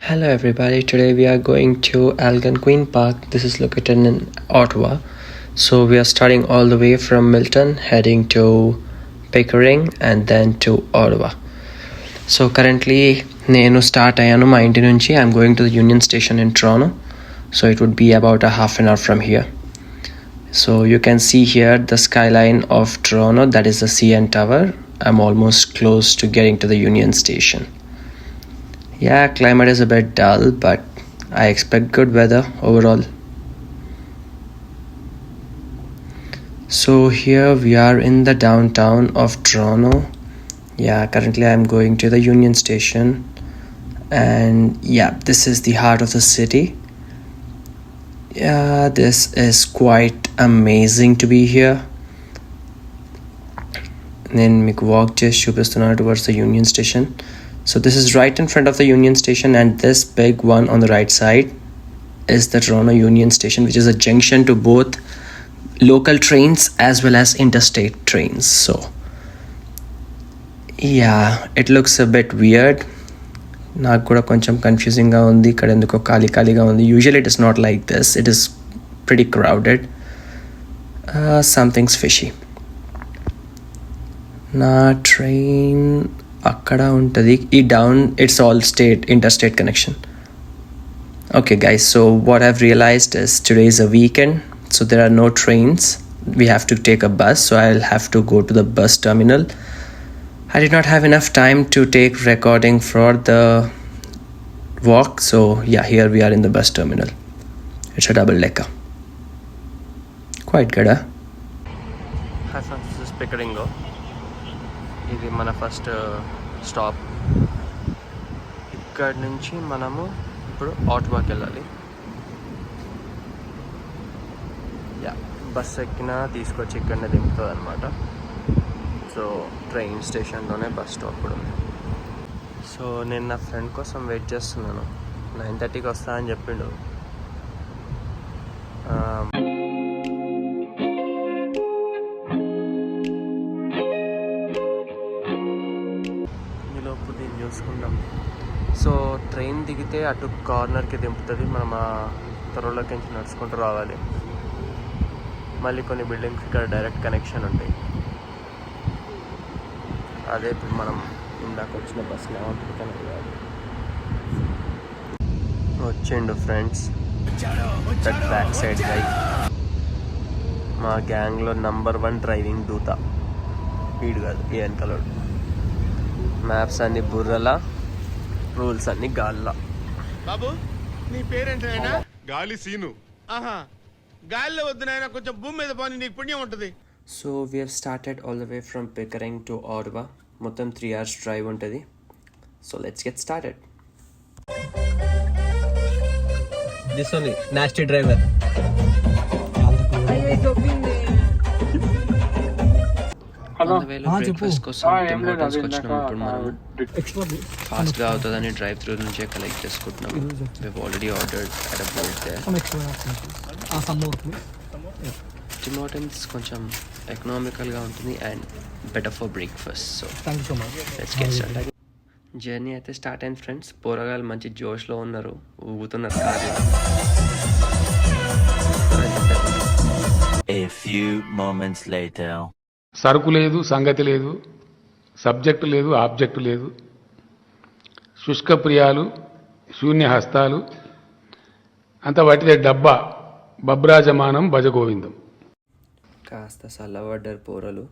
Hello everybody, today we are going to Algonquin Park. This is located in Ottawa. So we are starting all the way from Milton, heading to Pickering and then to Ottawa. So currently నేను start అయ్యాను మా ఇంటి నుంచి. I'm going to the Union Station in Toronto. So it would be about a half an hour from here. So you can see here the skyline of Toronto, that is the CN Tower. I'm almost close to getting to the Union Station. Yeah, climate is a bit dull, but I expect good weather overall. So here we are in the downtown of Toronto. Yeah, currently I'm going to the Union Station. And yeah, this is the heart of the city. Yeah, this is quite amazing to be here. Then మీకు walk just చూపిస్తున్నాను towards the Union Station. So this is right in front of the Union Station, and this big one on the right side is the Toronto Union Station, which is a junction to both local trains as well as interstate trains. So yeah, it looks a bit weird. నాకు కూడా కొంచెం కన్ఫ్యూజింగ్గా ఉంది. ఇక్కడ ఎందుకో ఖాళీగా ఉంది. Usually it is not like this. It is pretty crowded. Something's fishy. నా train అక్కడ ఉంటుంది. ఈ down it's all interstate connection. Okay guys, so what I've realized is today is a weekend, so there are no trains. We have to take a bus, so I'll have to go to the bus terminal. I did not have enough time to take recording for the walk, so yeah, here we are in the bus terminal. It's a double decker. Quite good, huh? Hi friends, this is Pickering. ఇది మన first stop. ఇక్కడ నుంచి మనము ఇప్పుడు ఆటోవాకి వెళ్ళాలి. Yeah, bus ఎక్కినా తీసుకొచ్చి ఇక్కడనే దింపుతుంది అనమాట. సో ట్రైన్ స్టేషన్లోనే బస్ స్టాప్ కూడా ఉంది. సో నేను నా ఫ్రెండ్ కోసం వెయిట్ చేస్తున్నాను. 9:30కి వస్తా అని చెప్పిండు. ఈలోపు దీన్ని చూసుకుంటాం. సో ట్రైన్ దిగితే అటు కార్నర్కి దింపుతుంది. మనం ఆ త్వరలోకి నుంచి నడుచుకుంటూ రావాలి. మళ్ళీ కొన్ని బిల్డింగ్స్ ఇక్కడ డైరెక్ట్ కనెక్షన్ ఉంటాయి. అదే ఇప్పుడు మనం ఇందాక వచ్చిన బస్సులో ఉంటుంది. వచ్చిండు ఫ్రెండ్స్, దట్ బ్యాక్ సైడ్ గై. మా గ్యాంగ్లో నంబర్ 1 డ్రైవింగ్ దూత వీడు కాదు, ఏ వెనకలోడు. మ్యాప్స్ అన్ని బుర్రలా, రూల్స్ అన్ని గాల్లా. బాబు నీ పేరేంటైనా? గాలి సీను. ఆహా, గాలిలో వద్దు నాయనా, కొంచెం భూమి మీద పోనీ, నీకు పుణ్యం ఉంటుంది. So we have started all the way from Pickering to Ottawa. మొత్తం 3 hours డ్రైవ్ ఉంటుంది. So let's get started. This only nasty driver. Breakfast కోసం టిమ్ హోటల్స్కి వచ్చినాం. ఇప్పుడు మనం ఫాస్ట్గా అవుతుందని డ్రైవ్ త్రూ నుంచే కలెక్ట్ చేసుకుంటున్నాం. we've already ordered at a board there. Tim hotels కొంచెం ఎకనామికల్గా ఉంటుంది and better for breakfast. So let's get started. Journey అయితే స్టార్ట్ అయింది ఫ్రెండ్స్. పోరగాళ్ళు మంచి జోష్లో ఉన్నారు, ఊగుతున్నారు కార్లో. A few moments later. సరుకు లేదు, సంగతి లేదు, సబ్జెక్టు లేదు, ఆబ్జెక్టు లేదు, శుష్క ప్రియాలు, శూన్య హస్తాలు, అంత వాటిదే డబ్బా, బబ్రాజమానం భజగోవిందం. కాస్త చల్లబడ్డారు పోరలు.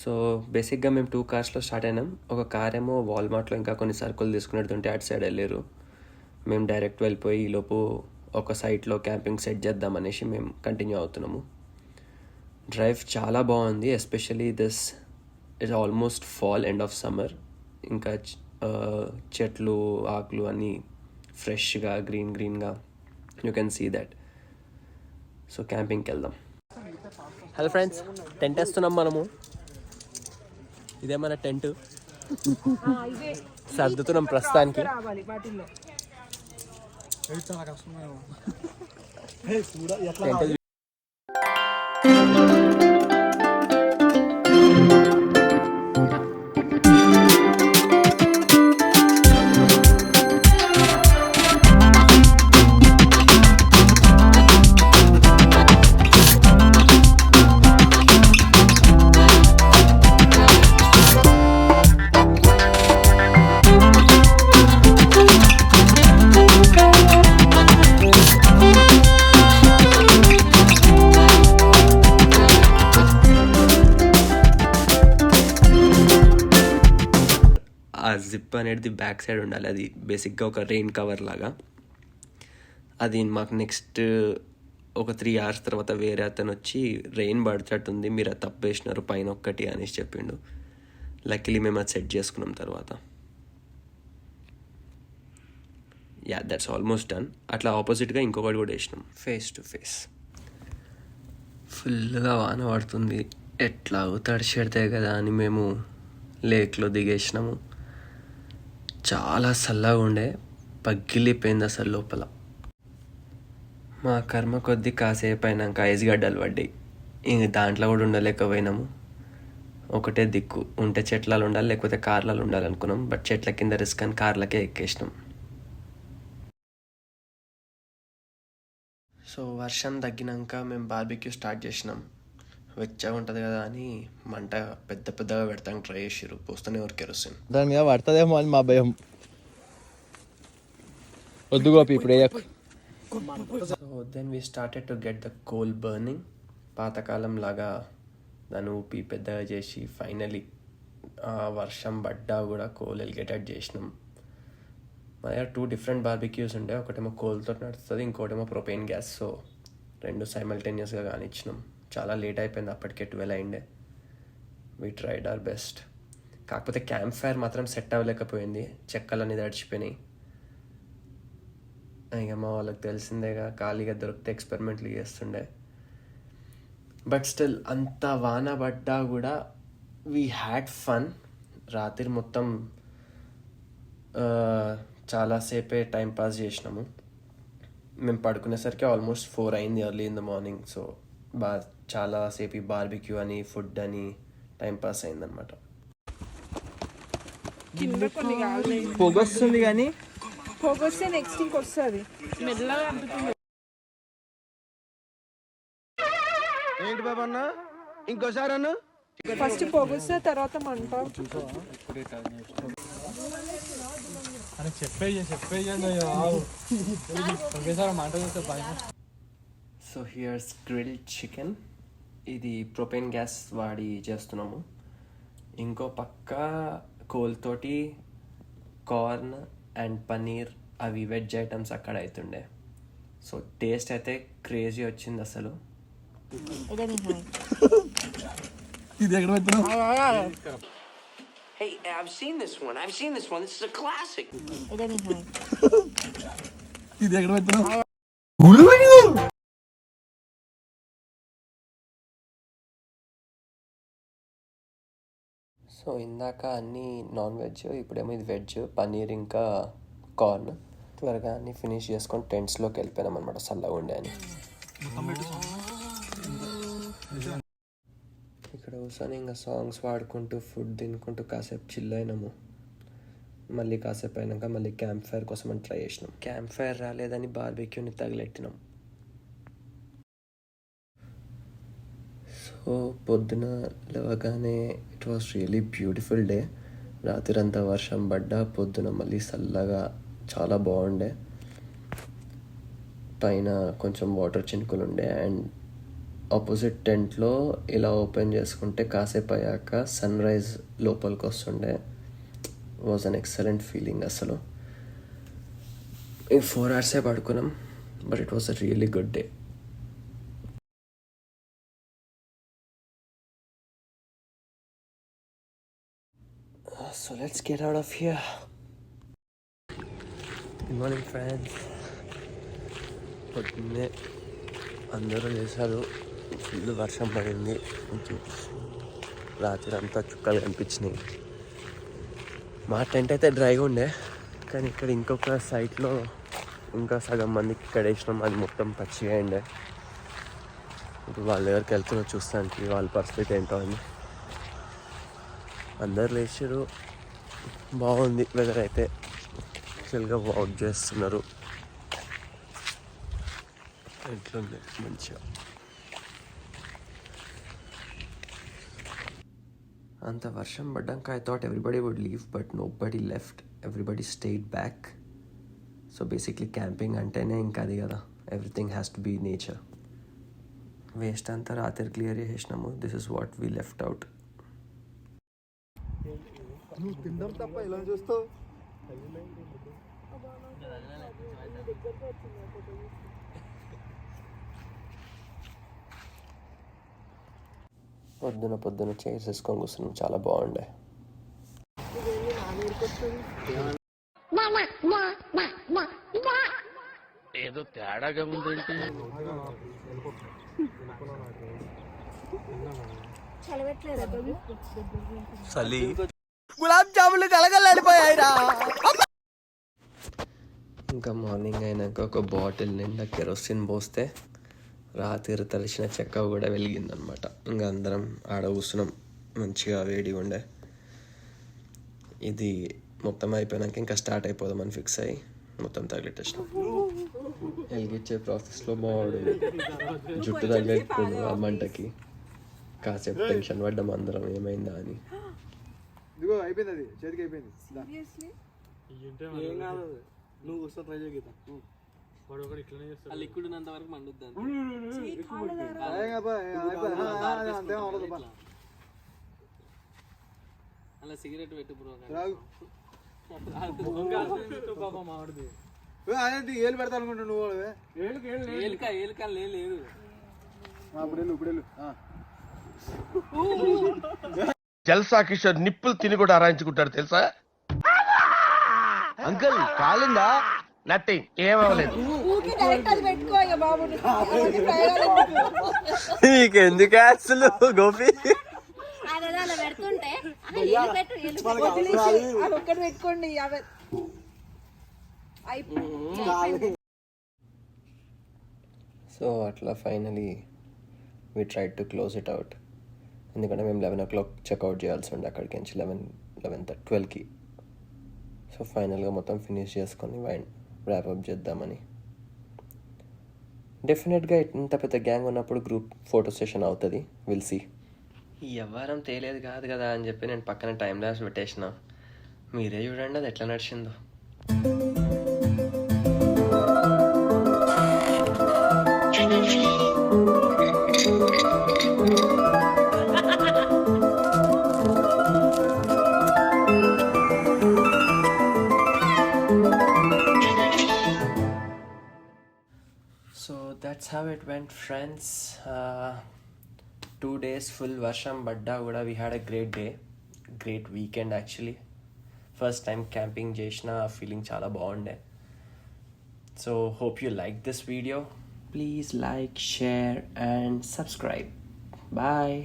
సో బేసిక్గా మేము 2 కార్స్లో స్టార్ట్ అయినాం. ఒక కార్ ఏమో వాల్మార్ట్లో ఇంకా కొన్ని సరుకులు తీసుకునేటుంటే అటు సైడ్ వెళ్ళారు. మేము డైరెక్ట్ వెళ్ళిపోయి ఈలోపు ఒక సైట్లో క్యాంపింగ్ సెట్ చేద్దామనేసి మేము కంటిన్యూ అవుతున్నాము. డ్రైవ్ చాలా బాగుంది. Especially this is almost fall, end of summer. ఇంకా చెట్లు ఆకులు అన్నీ ఫ్రెష్గా గ్రీన్గా you can see that. So క్యాంపింగ్కి వెళ్దాం. హలో ఫ్రెండ్స్, టెంట్ వేస్తున్నాం మనము. ఇదే మన టెంట్. సర్దుతున్నాం ప్రస్తుతానికి. టెంట్ ఆ జిప్ అనేది బ్యాక్ సైడ్ ఉండాలి. అది బేసిక్గా ఒక రెయిన్ కవర్ లాగా. అది మాకు నెక్స్ట్ ఒక 3 hours తర్వాత వేరే అతను వచ్చి రెయిన్ పడుతున్నట్టుంది, మీరు అది తప్పేసినారు పైన ఒక్కటి అనేసి చెప్పిండు. లక్కీలీ మేము అది సెట్ చేసుకున్నాం తర్వాత. Yeah, that's almost done. అట్లా ఆపోజిట్గా ఇంకొకటి కూడా వేసినాం, ఫేస్ టు ఫేస్. ఫుల్గా వాన పడుతుంది, ఎట్లా తడిచెడితే కదా అని మేము లేక్లో దిగేసినాము. చాలా చల్లగా ఉండే, పగిలిపోయింది అసలు లోపల. మా కర్మ కొద్దీ కాసేపు అయినాక ఐస్ గడ్డలు పడ్డాయి. ఇంక దాంట్లో కూడా ఉండలేకపోయినాము. ఒకటే దిక్కు, ఉంటే చెట్లలో ఉండాలి లేకపోతే కార్లలో ఉండాలనుకున్నాం. బట్ చెట్ల కింద రిస్క్ అని కార్లకే ఎక్కేసినాం. సో వర్షం తగ్గినాక మేము బార్బిక్యూ స్టార్ట్ చేసినాం. వెచ్చగా ఉంటుంది కదా అని మంట పెద్దగా పెడతానికి ట్రై చేసిర్రు, పోస్తూనే ఎవరు కెరోసిన్. దాని మీద పడుతుందేమో అని మా భయం. వద్దు గోపి ఇప్పుడు వేయకు. So then we started to get the coal burning. పాతకాలం లాగా దాన్ని ఊపి పెద్దగా చేసి ఫైనలీ వర్షం పడ్డా కూడా కోల్ ఎలిగేటెడ్ చేసినాం. మా దగ్గర 2 different బార్బిక్యూస్ ఉండే, ఒకటేమో కోల్తో నడుస్తుంది, ఇంకోటేమో ప్రొపేన్ గ్యాస్. సో 2 సైమల్టేనియస్గా కానిచ్చినాం. చాలా లేట్ అయిపోయింది, అప్పటికే 12 అయిండే. We tried our best. కాకపోతే క్యాంప్ ఫైర్ మాత్రం సెట్ అవ్వలేకపోయింది, చెక్కలన్నీ తడిచిపోయినాయి. ఇక మా వాళ్ళకి తెలిసిందేగా, ఖాళీగా దొరికితే ఎక్స్పెరిమెంట్లు చేస్తుండే. బట్ స్టిల్ అంత వాన పడ్డా కూడా వీ హ్యాడ్ ఫన్. రాత్రి మొత్తం చాలాసేపే టైం పాస్ చేసినాము. మేము పడుకునేసరికి ఆల్మోస్ట్ 4 అయింది, early in the morning. So చాలాసేపు బార్బిక్యూ అని ఫుడ్ అని టైం పాస్ అయిందనమాట. పొగొస్తుంది కానీ పొగొస్తే నెక్స్ట్ ఇంకొస్తుంది మెల్లగా అంటుతుంది. ఏంటి బాబా అన్న, ఇంకోసారి అన్న. ఫస్ట్ పొగొస్తే తర్వాత మంట. So here's grilled chicken. ఇది ప్రొపేన్ గ్యాస్ వాడి చేస్తున్నాము. ఇంకో పక్క కోల్తోటి కార్న్ అండ్ పన్నీర్, అవి వెజ్ ఐటమ్స్ అక్కడ అవుతుండే. సో టేస్ట్ అయితే క్రేజీ వచ్చింది అసలు. ఇది ఎక్కడ పెట్టినా Hey, I've seen this one. This is a classic. ఇది ఎక్కడ పెట్టినా సో ఇందాక అన్నీ నాన్ వెజ్, ఇప్పుడేమో ఇది వెజ్, పన్నీర్ ఇంకా కార్న్. త్వరగా అన్నీ ఫినిష్ చేసుకొని టెంట్స్లోకి వెళ్ళిపోయినాం అనమాట, చల్లగా ఉండే అని. ఇక్కడ కూర్చొని ఇంకా సాంగ్స్ పాడుకుంటూ ఫుడ్ తినుకుంటూ కాసేపు చిల్ అయినాము. మళ్ళీ కాసేపు అయినాక మళ్ళీ క్యాంప్ ఫైర్ కోసం అని ట్రై చేసినాం. క్యాంప్ ఫైర్ రాలేదని బార్బిక్యూని తగిలెట్టినాం. సో పొద్దున లేవగానే it was really beautiful day. రాత్రి అంతా వర్షం పడ్డా, పొద్దున మళ్ళీ చల్లగా చాలా బాగుండే. పైన కొంచెం వాటర్ చినుకులు ఉండే. అండ్ ఆపోజిట్ టెంట్లో ఇలా ఓపెన్ చేసుకుంటే కాసేపు అయ్యాక సన్ రైజ్ లోపలికి వస్తుండే. వాజ్ అన్ ఎక్సలెంట్ ఫీలింగ్ అసలు. 4 hours పడుకున్నాం, but it was a really good day. So let's get out of here. Good morning friends. పొద్దున్నే అందరూ లేచారు, ఫుల్ వర్షం పడింది. రాత్రి అంతా చుక్కలు కనిపించినాయి. మా టెంట్ అయితే డ్రైగా ఉండే, కానీ ఇక్కడ ఇంకొక సైట్లో ఇంకా సగం మందికి ఇక్కడ వేసినాం, అది మొత్తం పచ్చిగా ఉండే. ఇప్పుడు వాళ్ళ దగ్గరికి వెళ్తున్నా చూస్తానికి వాళ్ళ పరిస్థితి ఏంటో అని. అందరు లేచారు, బాగుంది వెదర్ అయితే. యాక్చువల్గా వాక్ చేస్తున్నారు, ఎట్లుంది మంచిగా. అంత వర్షం పడ్డాక I thought everybody would leave, but nobody left, everybody stayed back. So basically camping అంటేనే ఇంకా అది కదా, everything has to be nature. Waste అంతా రాత్రి క్లియర్ చేసినాము. This is what we left out. నువ్వు తిండం తప్ప ఇలా చూస్తావు. పొద్దున చైర్స్ వేసుకొని కూర్చున్నాం, చాలా బాగుండే. ఏదో తేడాగా ఉందేంటి? గులాబ్ జాములు కలగలాడిపోయాయిరా. ఇంకా మార్నింగ్ అయినాక ఒక బాటిల్ నిండా కెరోసిన్ పోస్తే రాత్రి తలిసిన చెక్క కూడా వెలిగిందనమాట. ఇంకా అందరం ఆడ కూర్చున్నాం, మంచిగా వేడిగా ఉండే. ఇది మొత్తం అయిపోయినాక ఇంకా స్టార్ట్ అయిపోదామని ఫిక్స్ అయ్యి మొత్తం తగిలిట్టేసినాం. వెలిగించే ప్రాసెస్లో మావాడు జుట్టు తగిలిట్టుకుండు ఆ మంటకి. కాసేపు టెన్షన్ పడ్డాం అందరం, ఏమైందా అని. ఇదిగో అయిపోయింది, అది చేతికి అయిపోయింది. ఏం కాదు, నువ్వు వస్తా ట్రై చేయగలుగుతా. లిక్విడ్ ఉన్నంత వరకు మండుద్దాం. అలా సిగరెట్ పెట్టు బ్రో. ఏళ్ళు పెడతా అనుకుంటా నువ్వు. ఏలుక లేదు. జల్సా కిషోర్ నిప్పులు తిని కూడా ఆరాయించుకుంటాడు తెలుసా? అంకుల్ కాలిందా? నథింగ్, ఏమవలేదు. నీకెందుకు అసలు గోపి? ఒక్కటి పెట్టుకోండి. సో అట్లా finally we try to close it out. ఎందుకంటే మేము 11 o'clock చెక్అవుట్ చేయాల్సి ఉండే అక్కడికి నుంచి 12కి. సో ఫైనల్గా మొత్తం ఫినిష్ చేసుకొని ర్యాప్అప్ చేద్దామని. డెఫినెట్గా ఇంత పెద్ద గ్యాంగ్ ఉన్నప్పుడు గ్రూప్ ఫోటో సెషన్ అవుతుంది, విల్ సీ. ఈ వ్యవహారం తేలేదు కాదు కదా అని చెప్పి నేను పక్కన టైం ల్యాబ్స్ పెట్టేసిన. మీరే చూడండి అది ఎట్లా నడిచిందో. So that's how it went, friends. 2 days full varsham badda kuda we had a great day, great weekend actually. First time camping chesina, feeling chala baagunde. So hope you liked this video. Please like, share and subscribe. Bye.